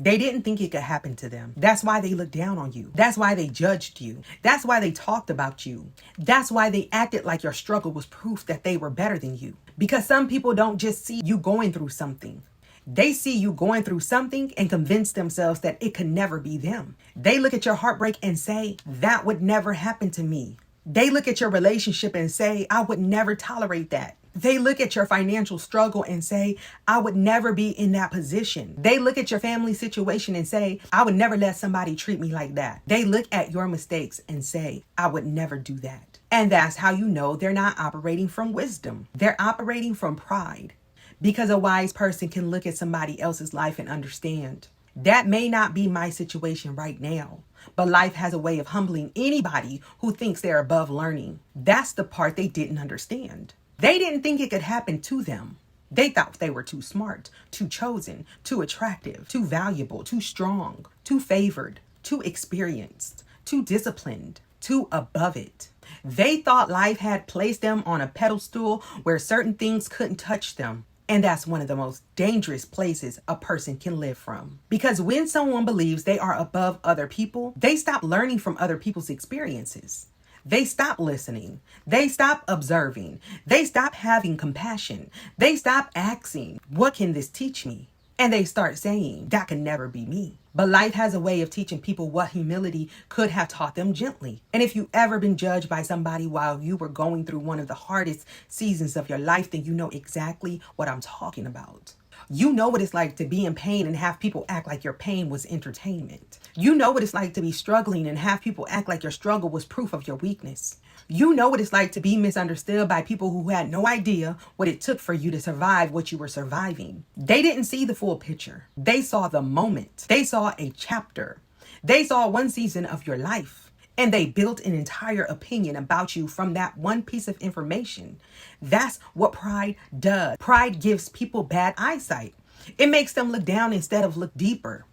They didn't think it could happen to them. That's why they looked down on you. That's why they judged you. That's why they talked about you. That's why they acted like your struggle was proof that they were better than you. Because some people don't just see you going through something. They see you going through something and convince themselves that it could never be them. They look at your heartbreak and say, that would never happen to me. They look at your relationship and say, I would never tolerate that. They look at your financial struggle and say, I would never be in that position. They look at your family situation and say, I would never let somebody treat me like that. They look at your mistakes and say, I would never do that. And that's how you know they're not operating from wisdom. They're operating from pride. Because a wise person can look at somebody else's life and understand, that may not be my situation right now. But life has a way of humbling anybody who thinks they're above learning. That's the part they didn't understand. They didn't think it could happen to them. They thought they were too smart, too chosen, too attractive, too valuable, too strong, too favored, too experienced, too disciplined, too above it. They thought life had placed them on a pedestal where certain things couldn't touch them. And that's one of the most dangerous places a person can live from. Because when someone believes they are above other people, they stop learning from other people's experiences. They stop listening. They stop observing. They stop having compassion. They stop asking, what can this teach me? And they start saying, that can never be me. But life has a way of teaching people what humility could have taught them gently. And if you've ever been judged by somebody while you were going through one of the hardest seasons of your life, then you know exactly what I'm talking about. You know what it's like to be in pain and have people act like your pain was entertainment. You know what it's like to be struggling and have people act like your struggle was proof of your weakness. You know what it's like to be misunderstood by people who had no idea what it took for you to survive what you were surviving. They didn't see the full picture. They saw the moment. They saw a chapter. They saw one season of your life. And they built an entire opinion about you from that one piece of information. That's what pride does. Pride gives people bad eyesight. It makes them look down instead of look deeper.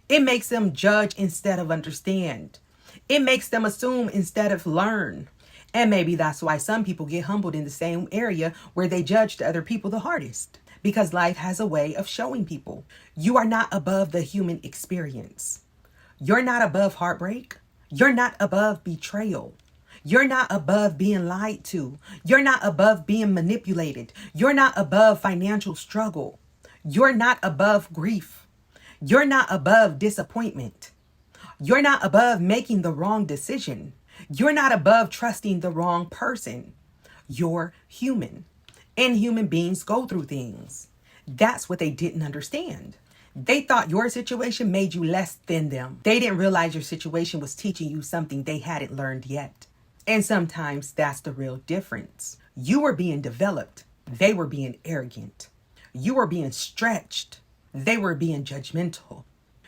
It makes them judge instead of understand. It makes them assume instead of learn. And maybe that's why some people get humbled in the same area where they judged other people the hardest. Because life has a way of showing people you are not above the human experience. You're not above heartbreak. You're not above betrayal. You're not above being lied to. You're not above being manipulated. You're not above financial struggle. You're not above grief. You're not above disappointment. You're not above making the wrong decision. You're not above trusting the wrong person. You're human. And human beings go through things. That's what they didn't understand. They thought your situation made you less than them. They didn't realize your situation was teaching you something they hadn't learned yet. And sometimes that's the real difference. You were being developed. They were being arrogant. You were being stretched. They were being judgmental.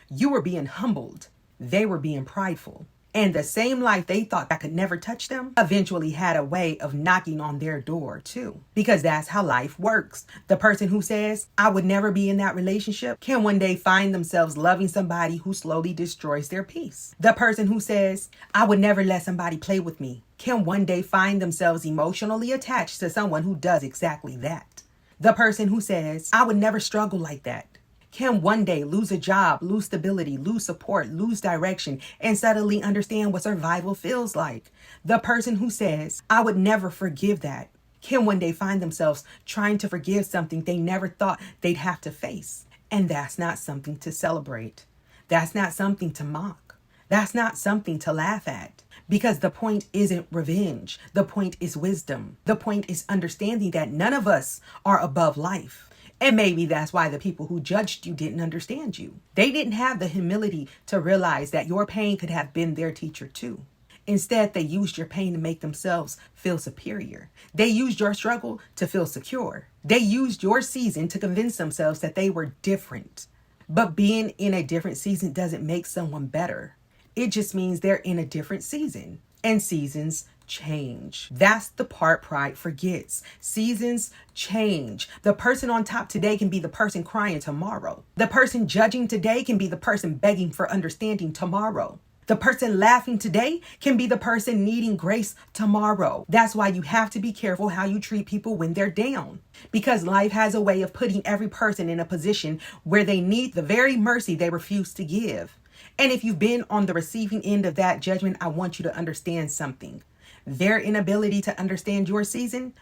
You were being humbled. They were being prideful. And the same life they thought that could never touch them eventually had a way of knocking on their door too. Because that's how life works. The person who says, I would never be in that relationship can one day find themselves loving somebody who slowly destroys their peace. The person who says, I would never let somebody play with me can one day find themselves emotionally attached to someone who does exactly that. The person who says, I would never struggle like that can one day lose a job, lose stability, lose support, lose direction, and suddenly understand what survival feels like. The person who says, I would never forgive that, can one day find themselves trying to forgive something they never thought they'd have to face. And that's not something to celebrate. That's not something to mock. That's not something to laugh at. Because the point isn't revenge. The point is wisdom. The point is understanding that none of us are above life. And maybe that's why the people who judged you didn't understand you. They didn't have the humility to realize that your pain could have been their teacher too. Instead, they used your pain to make themselves feel superior. They used your struggle to feel secure. They used your season to convince themselves that they were different. But being in a different season doesn't make someone better. It just means they're in a different season. And seasons change. That's the part pride forgets. Seasons change. The person on top today can be the person crying tomorrow. The person judging today can be the person begging for understanding tomorrow. The person laughing today can be the person needing grace tomorrow. That's why you have to be careful how you treat people when they're down. Because life has a way of putting every person in a position where they need the very mercy they refuse to give. And if you've been on the receiving end of that judgment, I want you to understand something. Their inability to understand your season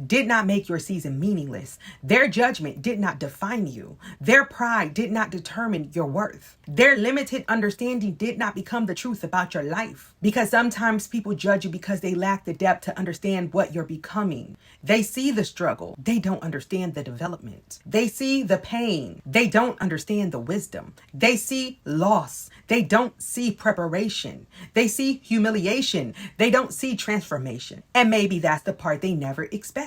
did not make your season meaningless. Their judgment did not define you. Their pride did not determine your worth. Their limited understanding did not become the truth about your life. Because sometimes people judge you because they lack the depth to understand what you're becoming. They see the struggle. They don't understand the development. They see the pain. They don't understand the wisdom. They see loss. They don't see preparation. They see humiliation. They don't see transformation. And maybe that's the part they never expected.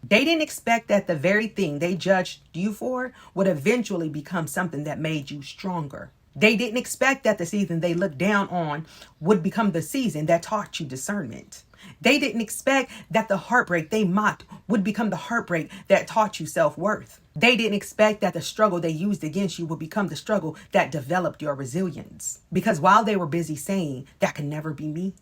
They didn't expect that the very thing they judged you for would eventually become something that made you stronger. They didn't expect that the season they looked down on would become the season that taught you discernment. They didn't expect that the heartbreak they mocked would become the heartbreak that taught you self-worth. They didn't expect that the struggle they used against you would become the struggle that developed your resilience. Because while they were busy saying, "That can never be me,"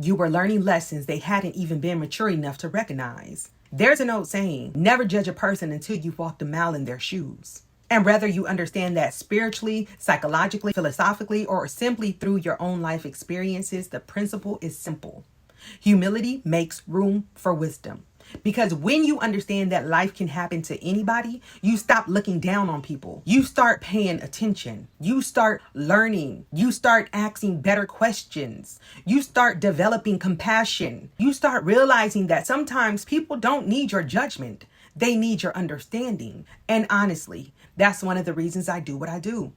you were learning lessons they hadn't even been mature enough to recognize. There's an old saying, never judge a person until you've walked a mile in their shoes. And whether you understand that spiritually, psychologically, philosophically, or simply through your own life experiences, the principle is simple. Humility makes room for wisdom. Because when you understand that life can happen to anybody, you stop looking down on people. You start paying attention. You start learning. You start asking better questions. You start developing compassion. You start realizing that sometimes people don't need your judgment. They need your understanding. And honestly, that's one of the reasons I do what I do.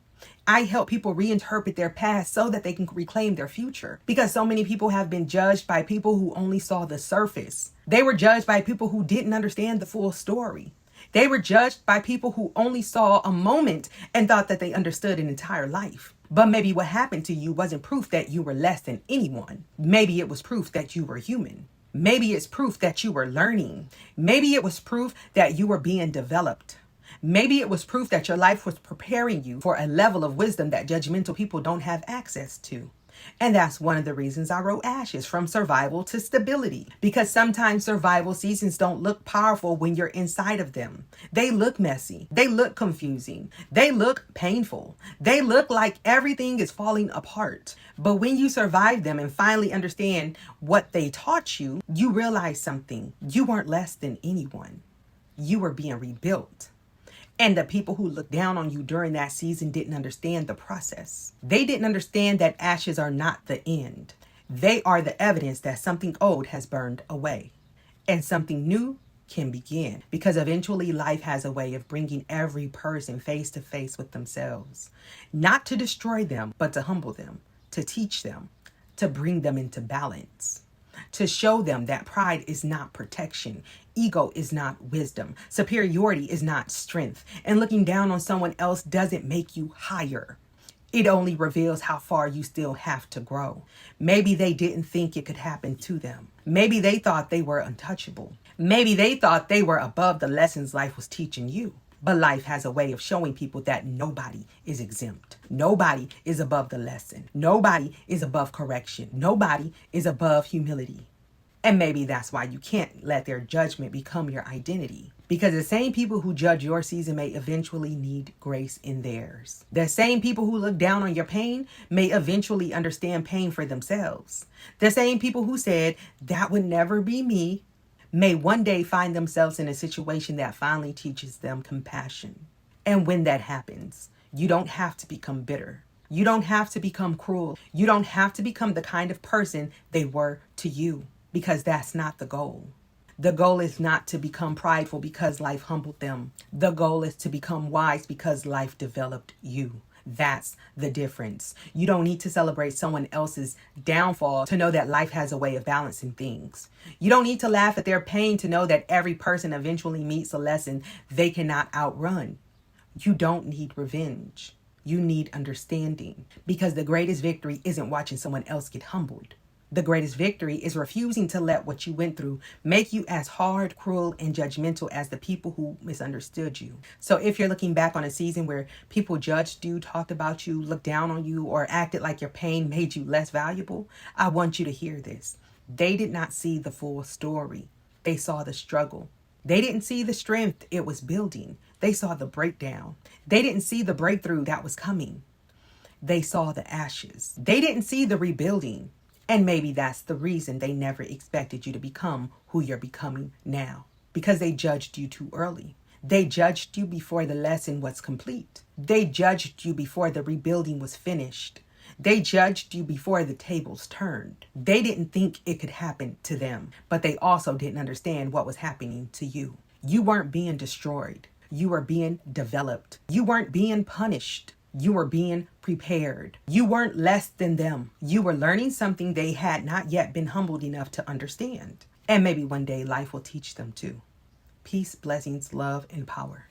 I help people reinterpret their past so that they can reclaim their future. Because so many people have been judged by people who only saw the surface. They were judged by people who didn't understand the full story. They were judged by people who only saw a moment and thought that they understood an entire life. But maybe what happened to you wasn't proof that you were less than anyone. Maybe it was proof that you were human. Maybe it's proof that you were learning. Maybe it was proof that you were being developed. Maybe it was proof that your life was preparing you for a level of wisdom that judgmental people don't have access to. And that's one of the reasons I wrote Ashes, from survival to stability. Because sometimes survival seasons don't look powerful when you're inside of them. They look messy. They look confusing. They look painful. They look like everything is falling apart. But when you survive them and finally understand what they taught you, you realize something. You weren't less than anyone. You were being rebuilt. And the people who looked down on you during that season didn't understand the process. They didn't understand that ashes are not the end. They are the evidence that something old has burned away and something new can begin. Because eventually life has a way of bringing every person face to face with themselves. Not to destroy them, but to humble them, to teach them, to bring them into balance. To show them that pride is not protection. Ego is not wisdom. Superiority is not strength. And looking down on someone else doesn't make you higher. It only reveals how far you still have to grow. Maybe they didn't think it could happen to them. Maybe they thought they were untouchable. Maybe they thought they were above the lessons life was teaching you. But life has a way of showing people that nobody is exempt. Nobody is above the lesson. Nobody is above correction. Nobody is above humility. And maybe that's why you can't let their judgment become your identity. Because the same people who judge your season may eventually need grace in theirs. The same people who look down on your pain may eventually understand pain for themselves. The same people who said, "That would never be me," may one day find themselves in a situation that finally teaches them compassion. And when that happens, you don't have to become bitter. You don't have to become cruel. You don't have to become the kind of person they were to you, because that's not the goal. The goal is not to become prideful because life humbled them. The goal is to become wise because life developed you. That's the difference. You don't need to celebrate someone else's downfall to know that life has a way of balancing things. You don't need to laugh at their pain to know that every person eventually meets a lesson they cannot outrun. You don't need revenge. You need understanding, because the greatest victory isn't watching someone else get humbled. The greatest victory is refusing to let what you went through make you as hard, cruel, and judgmental as the people who misunderstood you. So if you're looking back on a season where people judged you, talked about you, looked down on you, or acted like your pain made you less valuable, I want you to hear this. They did not see the full story. They saw the struggle. They didn't see the strength it was building. They saw the breakdown. They didn't see the breakthrough that was coming. They saw the ashes. They didn't see the rebuilding. And maybe that's the reason they never expected you to become who you're becoming now. Because they judged you too early. They judged you before the lesson was complete. They judged you before the rebuilding was finished. They judged you before the tables turned. They didn't think it could happen to them, but they also didn't understand what was happening to you. You weren't being destroyed. You were being developed. You weren't being punished. You were being prepared. You weren't less than them. You were learning something they had not yet been humbled enough to understand. And maybe one day life will teach them too. Peace, blessings, love, and power.